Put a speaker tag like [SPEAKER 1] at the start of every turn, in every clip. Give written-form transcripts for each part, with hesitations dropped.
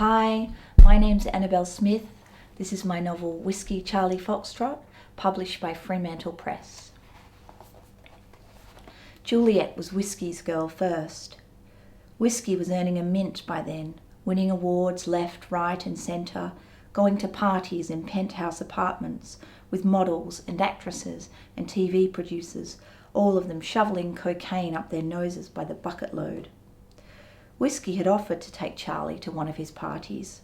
[SPEAKER 1] Hi, my name's Annabel Smith. This is my novel Whisky Charlie Foxtrot, published by Fremantle Press. Juliet was Whisky's girl first. Whisky was earning a mint by then, winning awards left, right and centre, going to parties in penthouse apartments with models and actresses and TV producers, all of them shoveling cocaine up their noses by the bucket load. Whisky had offered to take Charlie to one of his parties.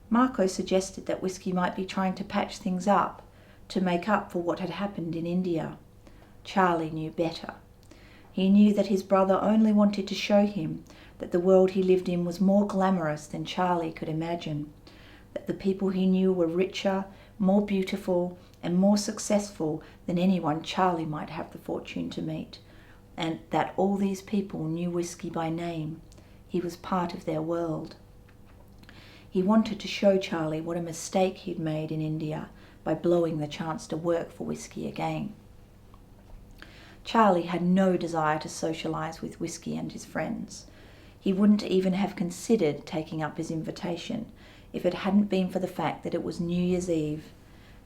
[SPEAKER 1] Marco suggested that Whisky might be trying to patch things up, to make up for what had happened in India. Charlie knew better. He knew that his brother only wanted to show him that the world he lived in was more glamorous than Charlie could imagine, that the people he knew were richer, more beautiful, and more successful than anyone Charlie might have the fortune to meet, and that all these people knew Whisky by name. He was part of their world. He wanted to show Charlie what a mistake he'd made in India by blowing the chance to work for Whisky again. Charlie had no desire to socialise with Whisky and his friends. He wouldn't even have considered taking up his invitation if it hadn't been for the fact that it was New Year's Eve,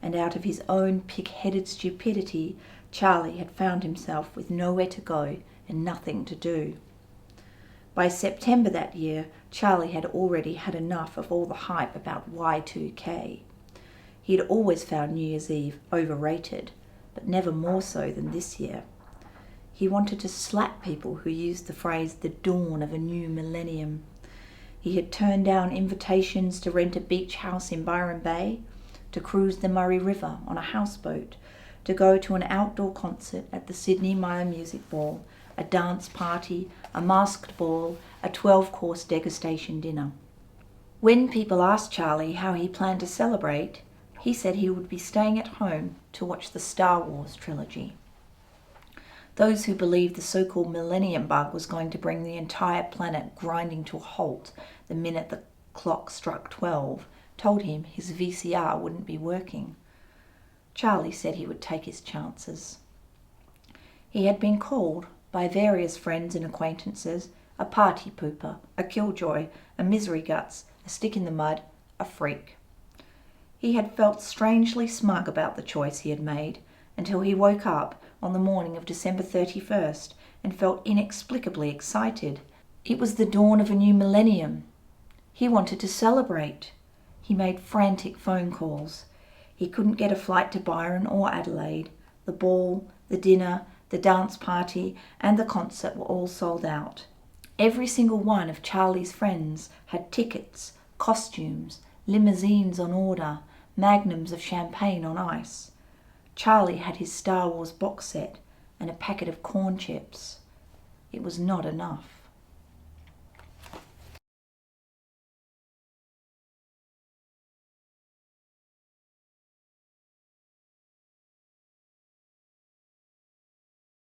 [SPEAKER 1] and out of his own pig-headed stupidity, Charlie had found himself with nowhere to go and nothing to do. By September that year, Charlie had already had enough of all the hype about Y2K. He had always found New Year's Eve overrated, but never more so than this year. He wanted to slap people who used the phrase the dawn of a new millennium. He had turned down invitations to rent a beach house in Byron Bay, to cruise the Murray River on a houseboat, to go to an outdoor concert at the Sydney Myer Music Ball, a dance party, a masked ball, a 12-course degustation dinner. When people asked Charlie how he planned to celebrate, he said he would be staying at home to watch the Star Wars trilogy. Those who believed the so-called millennium bug was going to bring the entire planet grinding to a halt the minute the clock struck 12 told him his VCR wouldn't be working. Charlie said he would take his chances. He had been called by various friends and acquaintances a party pooper, a killjoy, a misery guts, a stick in the mud, a freak. He had felt strangely smug about the choice he had made until he woke up on the morning of December 31st and felt inexplicably excited. It was the dawn of a new millennium. He wanted to celebrate. He made frantic phone calls. He couldn't get a flight to Byron or Adelaide. The ball, the dinner, the dance party and the concert were all sold out. Every single one of Charlie's friends had tickets, costumes, limousines on order, magnums of champagne on ice. Charlie had his Star Wars box set and a packet of corn chips. It was not enough.